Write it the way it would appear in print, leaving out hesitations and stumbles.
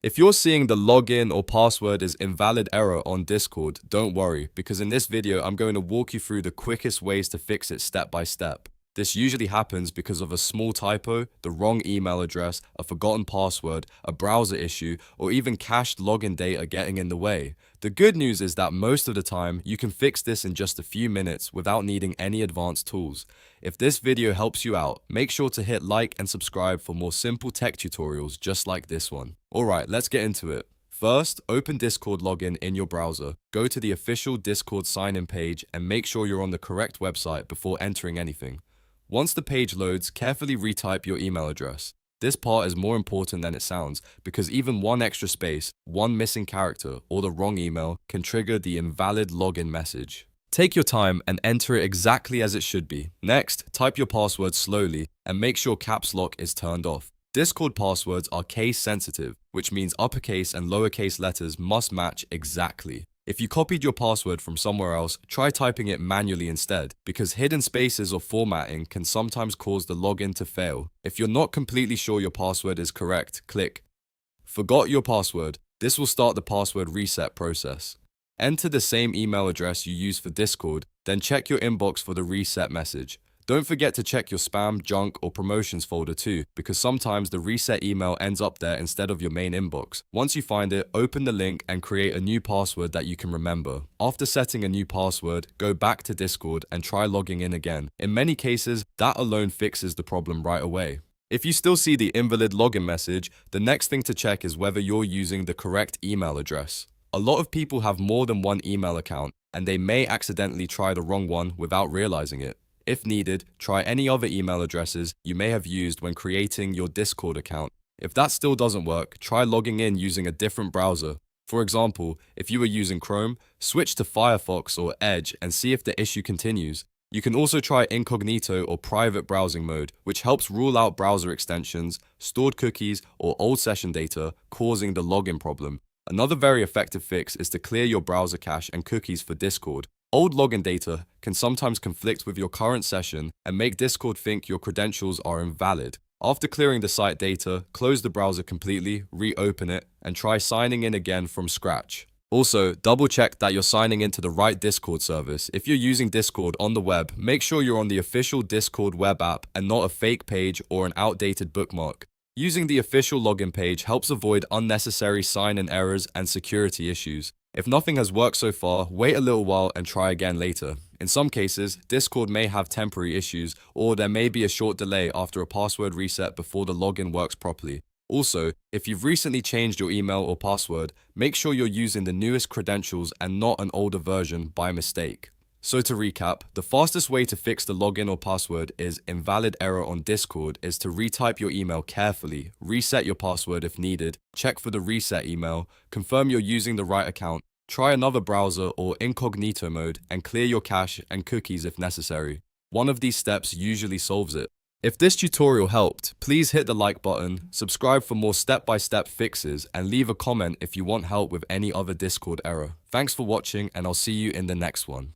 If you're seeing the login or password is invalid error on Discord, don't worry, because in this video I'm going to walk you through the quickest ways to fix it step by step. This usually happens because of a small typo, the wrong email address, a forgotten password, a browser issue, or even cached login data getting in the way. The good news is that most of the time, you can fix this in just a few minutes without needing any advanced tools. If this video helps you out, make sure to hit like and subscribe for more simple tech tutorials just like this one. Alright, let's get into it. First, open Discord login in your browser. Go to the official Discord sign-in page and make sure you're on the correct website before entering anything. Once the page loads, carefully retype your email address. This part is more important than it sounds because even one extra space, one missing character, or the wrong email can trigger the invalid login message. Take your time and enter it exactly as it should be. Next, type your password slowly and make sure caps lock is turned off. Discord passwords are case sensitive, which means uppercase and lowercase letters must match exactly. If you copied your password from somewhere else, try typing it manually instead, because hidden spaces or formatting can sometimes cause the login to fail. If you're not completely sure your password is correct, click Forgot your password. This will start the password reset process. Enter the same email address you use for Discord, then check your inbox for the reset message. Don't forget to check your spam, junk, or promotions folder too, because sometimes the reset email ends up there instead of your main inbox. Once you find it, open the link and create a new password that you can remember. After setting a new password, go back to Discord and try logging in again. In many cases, that alone fixes the problem right away. If you still see the invalid login message, the next thing to check is whether you're using the correct email address. A lot of people have more than one email account, and they may accidentally try the wrong one without realizing it. If needed, try any other email addresses you may have used when creating your Discord account. If that still doesn't work, try logging in using a different browser. For example, if you were using Chrome, switch to Firefox or Edge and see if the issue continues. You can also try Incognito or private browsing mode, which helps rule out browser extensions, stored cookies, or old session data causing the login problem. Another very effective fix is to clear your browser cache and cookies for Discord. Old login data can sometimes conflict with your current session and make Discord think your credentials are invalid. After clearing the site data, close the browser completely, reopen it, and try signing in again from scratch. Also, double check that you're signing into the right Discord service. If you're using Discord on the web, make sure you're on the official Discord web app and not a fake page or an outdated bookmark. Using the official login page helps avoid unnecessary sign-in errors and security issues. If nothing has worked so far, wait a little while and try again later. In some cases, Discord may have temporary issues, or there may be a short delay after a password reset before the login works properly. Also, if you've recently changed your email or password, make sure you're using the newest credentials and not an older version by mistake. So to recap, the fastest way to fix the login or password is invalid error on Discord is to retype your email carefully, reset your password if needed, check for the reset email, confirm you're using the right account, try another browser or incognito mode, and clear your cache and cookies if necessary. One of these steps usually solves it. If this tutorial helped, please hit the like button, subscribe for more step-by-step fixes, and leave a comment if you want help with any other Discord error. Thanks for watching, and I'll see you in the next one.